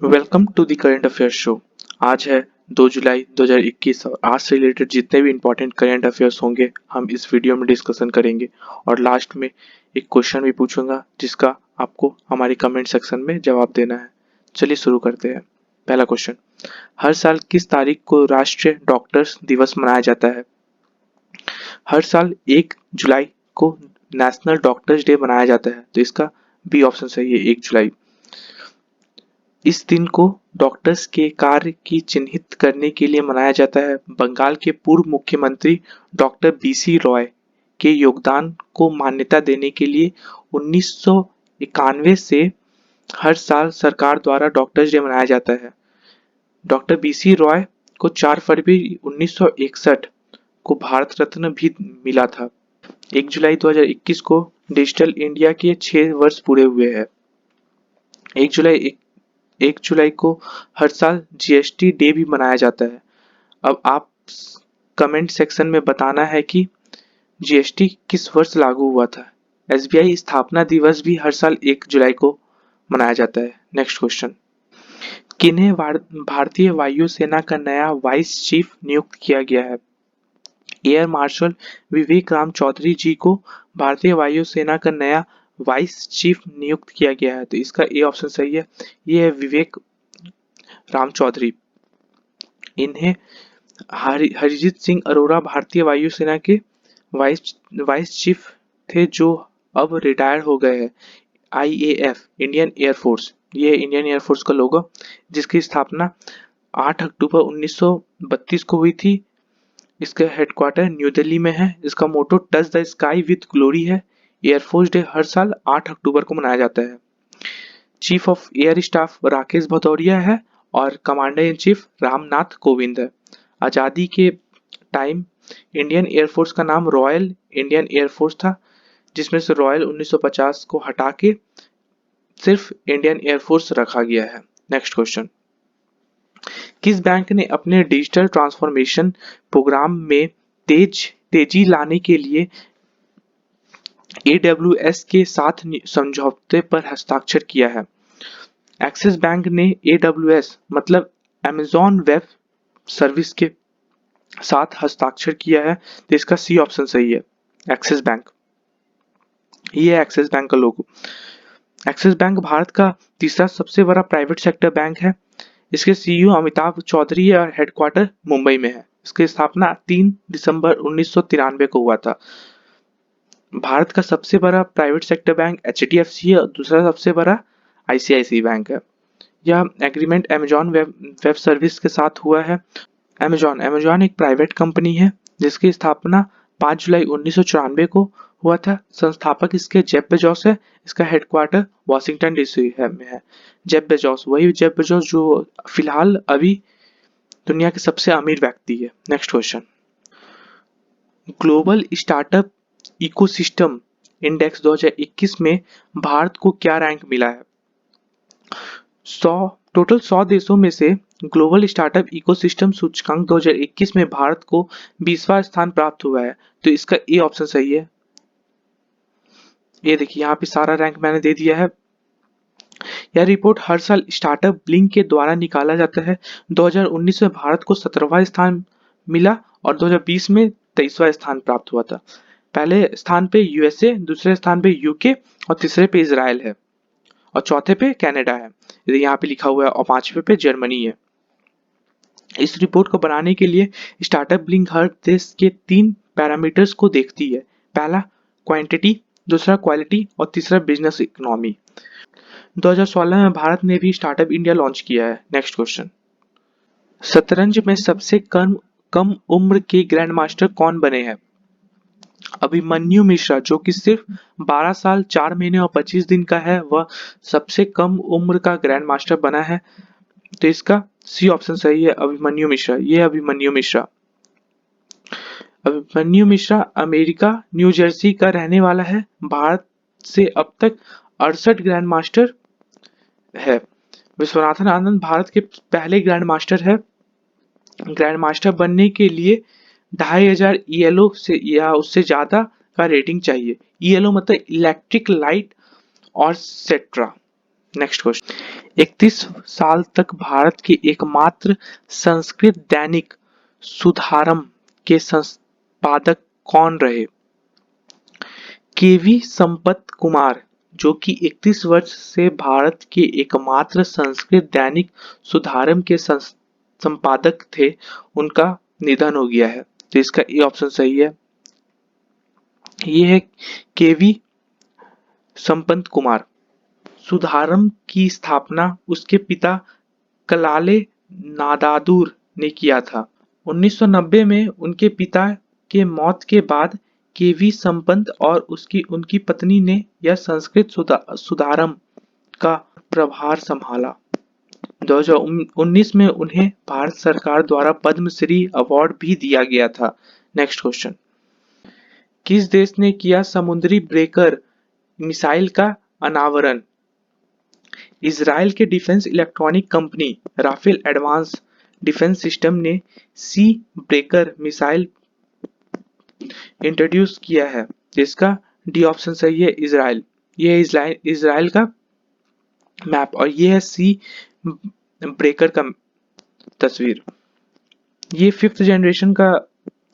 Welcome to the current affairs show. आज है 2 जुलाई 2021 और आज से रिलेटेड जितने भी इंपॉर्टेंट करंट अफेयर्स होंगे हम इस वीडियो में डिस्कशन करेंगे और लास्ट में एक क्वेश्चन भी पूछूंगा जिसका आपको हमारी कमेंट सेक्शन में जवाब देना है। चलिए शुरू करते हैं। पहला क्वेश्चन, हर साल किस तारीख को राष्ट्रीय डॉक्टर्स दिवस मनाया जाता है? हर साल 1 जुलाई को नेशनल डॉक्टर्स डे मनाया जाता है, तो इसका बी ऑप्शन सही है, 1 जुलाई। इस दिन को डॉक्टर्स के कार्य की चिन्हित करने के लिए मनाया जाता है। बंगाल के पूर्व मुख्यमंत्री डॉक्टर बीसी रॉय के योगदान को मान्यता देने के लिए 1991 से हर साल सरकार द्वारा डॉक्टर्स डे मनाया जाता है। डॉक्टर बीसी रॉय को 4 फरवरी 1961 को भारत रत्न भी मिला था। 1 जुलाई 2021 को डिजिटल इंडिया के 6 वर्ष पूरे हुए हैं। 1 जुलाई को हर साल जीएसटी डे भी मनाया जाता है। अब आप कमेंट सेक्शन में बताना है कि जीएसटी किस वर्ष लागू हुआ था। एसबीआई स्थापना दिवस भी हर साल 1 जुलाई को मनाया जाता है। नेक्स्ट क्वेश्चन, किन्हें भारतीय वायुसेना का नया वाइस चीफ नियुक्त किया गया है? एयर मार्शल विवेक राम चौधरी जी को भारतीय वायुसेना का नया वाइस चीफ नियुक्त किया गया है, तो इसका ए ऑप्शन सही है। ये है विवेक राम चौधरी। इन्हें हरजीत सिंह अरोड़ा भारतीय वायुसेना के वाइस चीफ थे जो अब रिटायर हो गए हैं। आईएएफ इंडियन एयरफोर्स, ये इंडियन एयरफोर्स का लोगो जिसकी स्थापना 8 अक्टूबर 1932 को हुई थी। इसका हेडक्वार्टर न्यू दिल्ली में है। इसका motto touch the sky with glory है। एयरफोर्स डे हर साल 8 अक्टूबर को मनाया जाता है। Chief of air staff Rakesh Bhadauria है और commander in chief Ramnath Kovind है। आज़ादी के टाइम इंडियन एयरफोर्स का नाम रॉयल इंडियन एयरफोर्स था, जिसमें से रॉयल 1950 को हटा के सिर्फ इंडियन एयरफोर्स रखा गया है। नेक्स्ट क्वेश्चन, किस बैंक ने अपने डिजिटल ट्रांसफॉर्मेशन प्रोग्राम में तेजी लाने के लिए AWS के साथ समझौते पर हस्ताक्षर किया है? एक्सिस बैंक ने AWS मतलब अमेजॉन वेब सर्विस के साथ हस्ताक्षर किया है, तो इसका सी ऑप्शन सही है, एक्सिस बैंक। ये है एक्सिस बैंक का लोगो। एक्सिस बैंक भारत का तीसरा सबसे बड़ा प्राइवेट सेक्टर बैंक है। इसके सीईओ अमिताभ चौधरी है और हेडक्वार्टर मुंबई में है। इसकी स्थापना 3 दिसंबर 1993 को हुआ था। भारत का सबसे बड़ा प्राइवेट सेक्टर बैंक HDFC है और दूसरा सबसे बड़ा ICICI बैंक है। यह एग्रीमेंट अमेजॉन वेब सर्विस के साथ हुआ है। अमेजॉन एक प्राइवेट कंपनी है जिसकी स्थापना 5 जुलाई 1994 को हुआ था। संस्थापक इसके जेफ बेजोस है। इसका हेडक्वार्टर वॉशिंगटन डीसी में है। जेफ बेजोस, वही जेफ बेजोस जो फिलहाल अभी दुनिया के सबसे अमीर व्यक्ति है। Next question, global startup ecosystem index 2021 में भारत को क्या रैंक मिला है? 100 देशों में से ग्लोबल स्टार्टअप इकोसिस्टम सूचकांक 2021 में भारत को 20वां स्थान प्राप्त हुआ है, तो इसका ए ऑप्शन सही है। ये देखिए यहाँ पे सारा रैंक मैंने दे दिया है। यह रिपोर्ट हर साल स्टार्टअप ब्लिंक के द्वारा निकाला जाता है। 2019 में भारत को 17वां स्थान मिला और 2020 में 23वां स्थान प्राप्त हुआ था। पहले स्थान पे यूएसए, दूसरे स्थान पे यूके और तीसरे पे इजराइल है और चौथे पे कनाडा है, यहाँ पे लिखा हुआ है, और 5वें पे जर्मनी है। इस रिपोर्ट को बनाने के लिए स्टार्टअप ब्लिंक हर देश के 3 पैरामीटर्स को देखती है। पहला क्वांटिटी, दूसरा क्वालिटी और तीसरा बिजनेस इकोनॉमी। 2016 में भारत ने भी स्टार्टअप इंडिया लॉन्च किया है। नेक्स्ट क्वेश्चन, शतरंज में सबसे कम उम्र के ग्रैंड मास्टर कौन बने हैं? अभिमन्यु मिश्रा जो कि सिर्फ 12 साल 4 महीने और 25 दिन का है, वह सबसे कम उम्र का ग्रैंड मास्टर बना है, तो इसका सी ऑप्शन सही है, अभिमन्यु मिश्रा। ये Abhimanyu Mishra. Abhimanyu Mishra America new Jersey का रहने वाला है। भारत से अब तक 68 ग्रैंड मास्टर है। विश्वनाथन आनंद भारत के पहले ग्रैंड मास्टर है। ग्रैंड मास्टर बनने के लिए 2500 ELO से या उससे ज्यादा का रेटिंग चाहिए। ELO मतलब इलेक्ट्रिक लाइट और सेट्रा। नेक्स्ट क्वेश्चन, 31 साल तक भारत के एकमात्र संस्कृत दैनिक सुधारम के संपादक कौन रहे? केवी संपत कुमार, जो कि 31 वर्ष से भारत के एकमात्र संस्कृत दैनिक सुधारम के संपादक थे, उनका निधन हो गया है। तो इसका ये ऑप्शन सही है। ये है केवी संपत कुमार। सुधारम की स्थापना उसके पिता कलाले नादादूर ने किया था। 1990 में उनके पिता के मौत के बाद केवी संपत और उनकी पत्नी ने यह संस्कृत सुधारम का प्रभार संभाला। 2019 में उन्हें भारत सरकार द्वारा पद्मश्री अवार्ड भी दिया गया था। नेक्स्ट क्वेश्चन, किस देश ने किया समुद्री ब्रेकर मिसाइल का अनावरण? इजराइल के defence electronic company Rafael advance defence system ने सी ब्रेकर मिसाइल इंट्रोड्यूस किया है, जिसका डी ऑप्शन सही है, इजराइल। ये है इजराइल का मैप और ये है सी ब्रेकर का तस्वीर। ये 5th जनरेशन का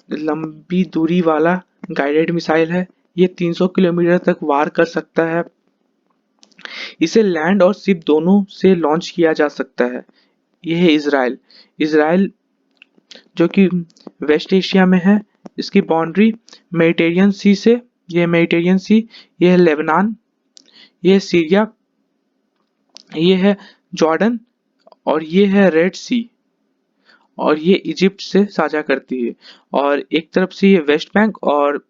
लंबी दूरी वाला गाइडेड मिसाइल है। ये 300 किलोमीटर तक वार कर सकता है। इसे लैंड और शिप दोनों से लॉन्च किया जा सकता है। यह है इजराइल। इजराइल जो कि वेस्ट एशिया में है, इसकी बाउंड्री मेडिटेरियन सी से, यह मेडिटेरियन सी, यह है लेबनान, यह है सीरिया, यह है जॉर्डन और ये है रेड सी, और ये इजिप्ट से साझा करती है। और एक तरफ से ये वेस्ट बैंक और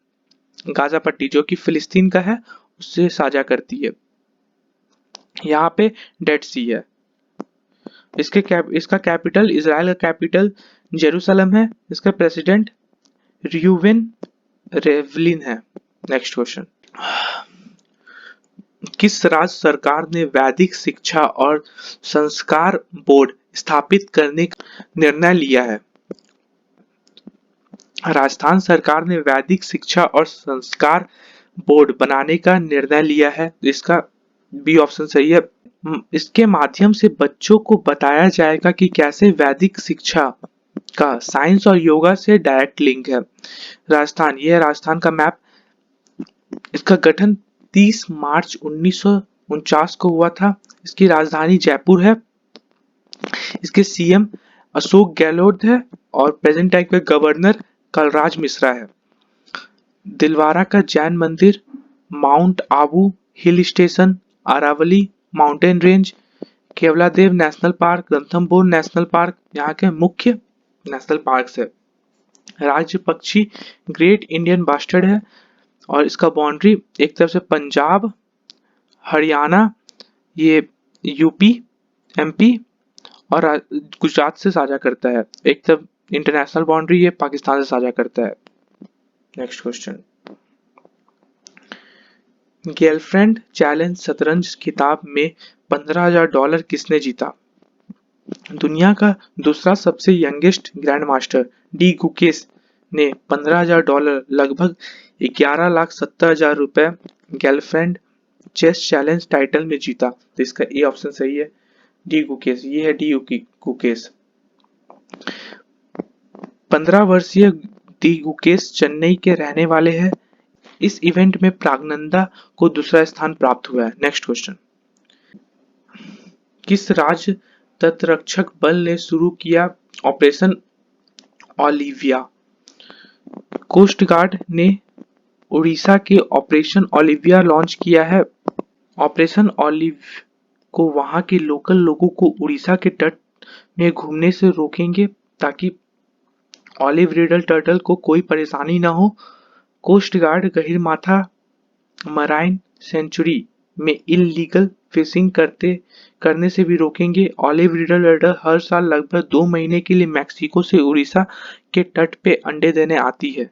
गाजा पट्टी जो कि फिलिस्तीन का है उससे साझा करती है। यहाँ पे डेड सी है। इसका कैपिटल, इजराइल का कैपिटल जेरूसलम है। इसका प्रेसिडेंट रियूवेन रेवलिन है। नेक्स्ट क्वेश्चन, किस राज्य सरकार ने वैदिक शिक्षा और संस्कार बोर्ड स्थापित करने का निर्णय लिया है? राजस्थान सरकार ने वैदिक शिक्षा और संस्कार बोर्ड बनाने का निर्णय लिया है। इसका बी ऑप्शन सही है। इसके माध्यम से बच्चों को बताया जाएगा कि कैसे वैदिक शिक्षा का साइंस और योगा से डायरेक्ट लिंक है। राजस्थान, यह है राजस्थान का मैप। इसका गठन 30 मार्च 1949 को हुआ था। इसकी राजधानी जयपुर है। इसके सीएम अशोक गहलोत है और प्रेजेंट टाइम के गवर्नर कलराज मिश्रा है। दिलवारा का जैन मंदिर, Mount Abu hill station, Aravalli mountain range, Keoladeo National Park, Ranthambore National Park यहाँ के मुख्य नेशनल पार्क्स है। राज्य पक्षी ग्रेट इंडियन बास्टर्ड है और इसका बाउंड्री एक तरफ से पंजाब, हरियाणा, ये यूपी, एमपी और गुजरात से साझा करता है। एक तरफ इंटरनेशनल बाउंड्री ये पाकिस्तान से साझा करता है। नेक्स्ट क्वेश्चन, गर्लफ्रेंड चैलेंज शतरंज खिताब में $15,000 किसने जीता? दुनिया का दूसरा सबसे youngest grand master D Gukesh ने $15,000 लगभग 11,70,000 रुपए गर्लफ्रेंड चेस चैलेंज टाइटल में जीता। तो इसका ए ऑप्शन सही है, डी गुकेश। ये है डी गुकेश। 15 वर्षीय डी गुकेश चेन्नई के रहने वाले हैं। इस इवेंट में प्राग्नंदा को दूसरा स्थान प्राप्त हुआ है। नेक्स्ट क्वेश्चन, किस राज्य तटरक्षक बल ने शुरू किया ऑपरेशन ओलिविया? कोस्ट गार्ड ने उड़ीसा के ऑपरेशन ओलिविया लॉन्च किया है। ऑपरेशन ओलिव को वहां के लोकल लोगों को उड़ीसा के तट में घूमने से रोकेंगे ताकि ऑलिव रिडल टर्टल को कोई परेशानी न हो। Coast guard Gahirmatha marine sanctuary में इल्लीगल फिशिंग करने से भी रोकेंगे। ऑलिव रिडल टर्टल हर साल लगभग 2 महीने के लिए मैक्सिको से उड़ीसा के तट पे अंडे देने आती है।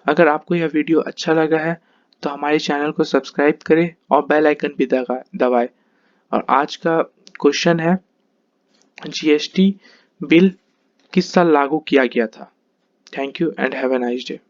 अगर आपको यह वीडियो अच्छा लगा है तो हमारे चैनल को सब्सक्राइब करें और बेल आइकन भी दबाएं। और आज का क्वेश्चन है, जीएसटी बिल किस साल लागू किया गया था? Thank you and have a nice day.